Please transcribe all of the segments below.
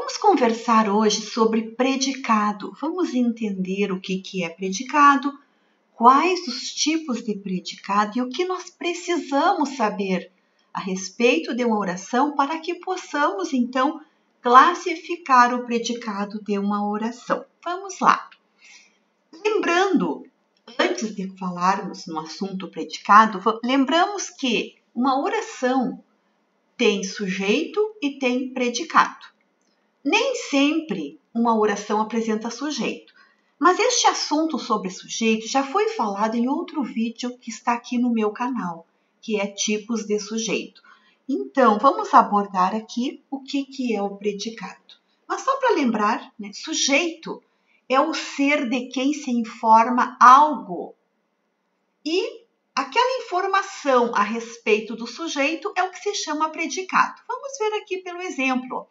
Vamos conversar hoje sobre predicado. Vamos entender o que é predicado, quais os tipos de predicado e o que nós precisamos saber a respeito de uma oração para que possamos, então, classificar o predicado de uma oração. Vamos lá. Lembrando, antes de falarmos no assunto predicado, lembramos que uma oração tem sujeito e tem predicado. Nem sempre uma oração apresenta sujeito, mas este assunto sobre sujeito já foi falado em outro vídeo que está aqui no meu canal, que é tipos de sujeito. Então, vamos abordar aqui o que é o predicado. Mas só para lembrar, sujeito é o ser de quem se informa algo. E aquela informação a respeito do sujeito é o que se chama predicado. Vamos ver aqui pelo exemplo.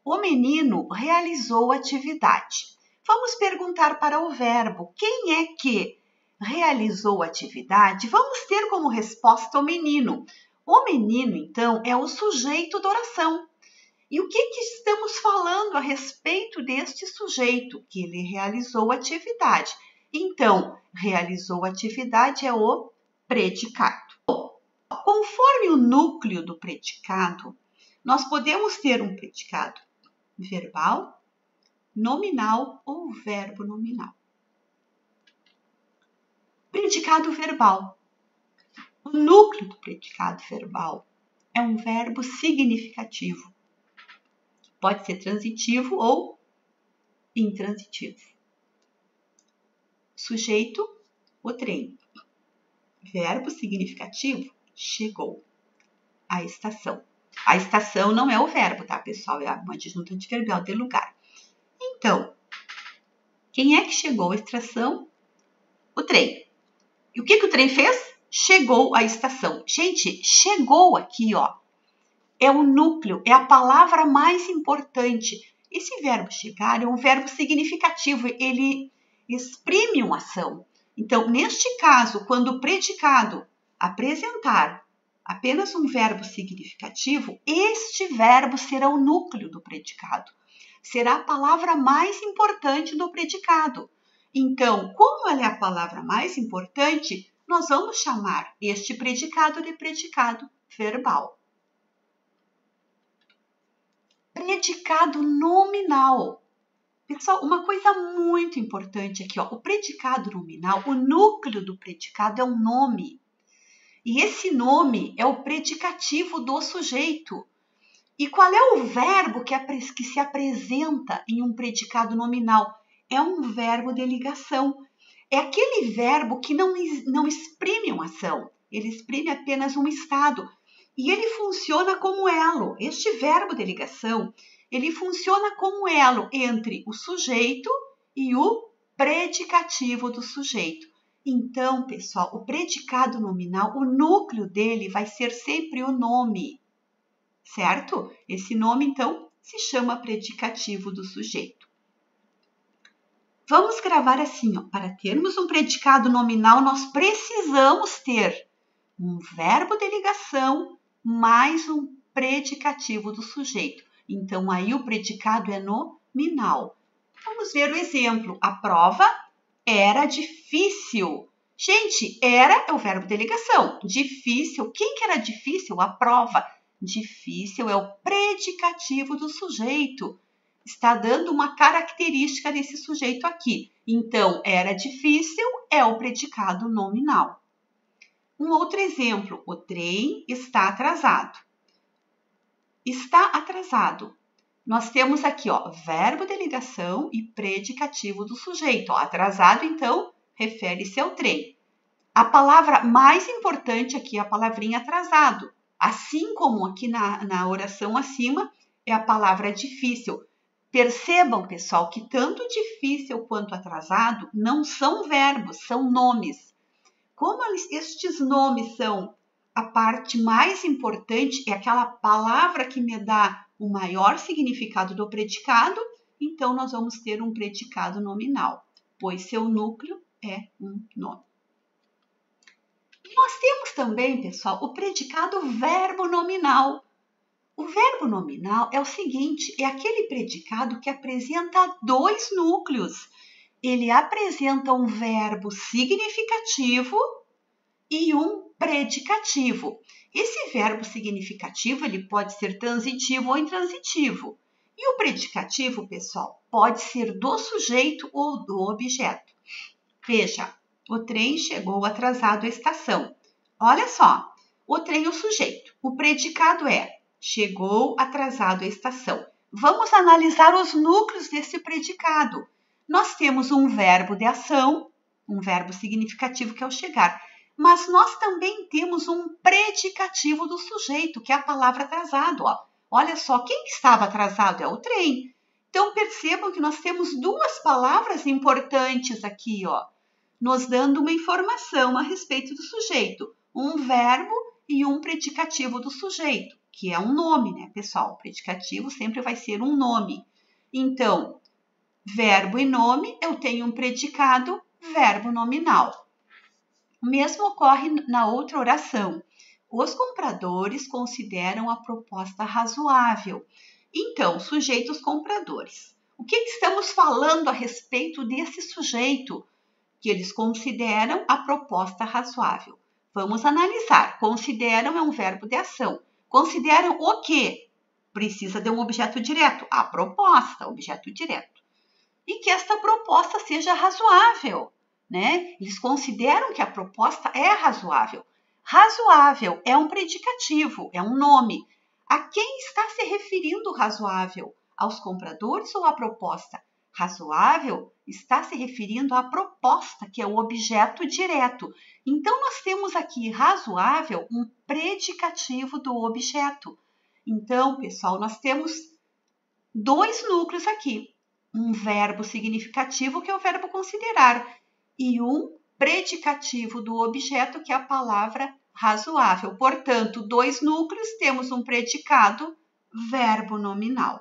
O menino realizou atividade. Vamos perguntar para o verbo. Quem é que realizou atividade? Vamos ter como resposta o menino. O menino, então, é o sujeito da oração. E o que estamos falando a respeito deste sujeito? Que ele realizou atividade. Então, realizou atividade é o predicado. Conforme o núcleo do predicado, nós podemos ter um predicado verbal, nominal ou verbo nominal. Predicado verbal. O núcleo do predicado verbal é um verbo significativo. Pode ser transitivo ou intransitivo. Sujeito, o trem. Verbo significativo, chegou. A estação. A estação não é o verbo, tá, pessoal? É uma adjunta adverbial de lugar. Então, quem é que chegou à estação? O trem. E o que o trem fez? Chegou à estação. Gente, chegou aqui, ó. É o núcleo, é a palavra mais importante. Esse verbo chegar é um verbo significativo, ele exprime uma ação. Então, neste caso, quando o predicado apresentar apenas um verbo significativo, este verbo será o núcleo do predicado. Será a palavra mais importante do predicado. Então, como ela é a palavra mais importante, nós vamos chamar este predicado de predicado verbal. Predicado nominal. Pessoal, uma coisa muito importante aqui, ó, o predicado nominal, o núcleo do predicado é um nome. E esse nome é o predicativo do sujeito. E qual é o verbo que se apresenta em um predicado nominal? É um verbo de ligação. É aquele verbo que não exprime uma ação, ele exprime apenas um estado. E ele funciona como elo. Este verbo de ligação, ele funciona como elo entre o sujeito e o predicativo do sujeito. Então, pessoal, o predicado nominal, o núcleo dele vai ser sempre o nome, certo? Esse nome, então, se chama predicativo do sujeito. Vamos gravar assim, ó, para termos um predicado nominal, nós precisamos ter um verbo de ligação mais um predicativo do sujeito. Então, aí o predicado é nominal. Vamos ver o exemplo. A prova era difícil. Gente, era é o verbo de ligação. Difícil. Quem que era difícil? A prova. Difícil é o predicativo do sujeito. Está dando uma característica desse sujeito aqui. Então, era difícil é o predicado nominal. Um outro exemplo. O trem está atrasado. Está atrasado. Nós temos aqui, ó, verbo de ligação e predicativo do sujeito. Ó, atrasado, então, refere-se ao trem. A palavra mais importante aqui é a palavrinha atrasado. Assim como aqui na oração acima, é a palavra difícil. Percebam, pessoal, que tanto difícil quanto atrasado não são verbos, são nomes. Como estes nomes são a parte mais importante, é aquela palavra que me dá o maior significado do predicado, então nós vamos ter um predicado nominal, pois seu núcleo é um nome. E nós temos também, pessoal, o predicado verbo nominal. O verbo nominal é o seguinte, é aquele predicado que apresenta dois núcleos. Ele apresenta um verbo significativo e um predicativo. Esse verbo significativo ele pode ser transitivo ou intransitivo. E o predicativo, pessoal, pode ser do sujeito ou do objeto. Veja, o trem chegou atrasado à estação. Olha só, o trem é o sujeito. O predicado é chegou atrasado à estação. Vamos analisar os núcleos desse predicado. Nós temos um verbo de ação, um verbo significativo que é o chegar. Mas nós também temos um predicativo do sujeito, que é a palavra atrasado. Ó. Olha só, quem estava atrasado é o trem. Então, percebam que nós temos duas palavras importantes aqui, ó, nos dando uma informação a respeito do sujeito. Um verbo e um predicativo do sujeito, que é um nome, né, pessoal? O predicativo sempre vai ser um nome. Então, verbo e nome, eu tenho um predicado, verbo nominal. O mesmo ocorre na outra oração. Os compradores consideram a proposta razoável. Então, sujeitos compradores. O que estamos falando a respeito desse sujeito? Que eles consideram a proposta razoável. Vamos analisar. Consideram é um verbo de ação. Consideram o quê? Precisa de um objeto direto. A proposta, objeto direto. E que esta proposta seja razoável, né? Eles consideram que a proposta é razoável. Razoável é um predicativo, é um nome. A quem está se referindo o razoável? Aos compradores ou à proposta? Razoável está se referindo à proposta, que é o objeto direto. Então, nós temos aqui razoável, um predicativo do objeto. Então, pessoal, nós temos dois núcleos aqui. Um verbo significativo, que é o verbo considerar, e um predicativo do objeto, que é a palavra razoável. Portanto, dois núcleos, temos um predicado, verbo nominal.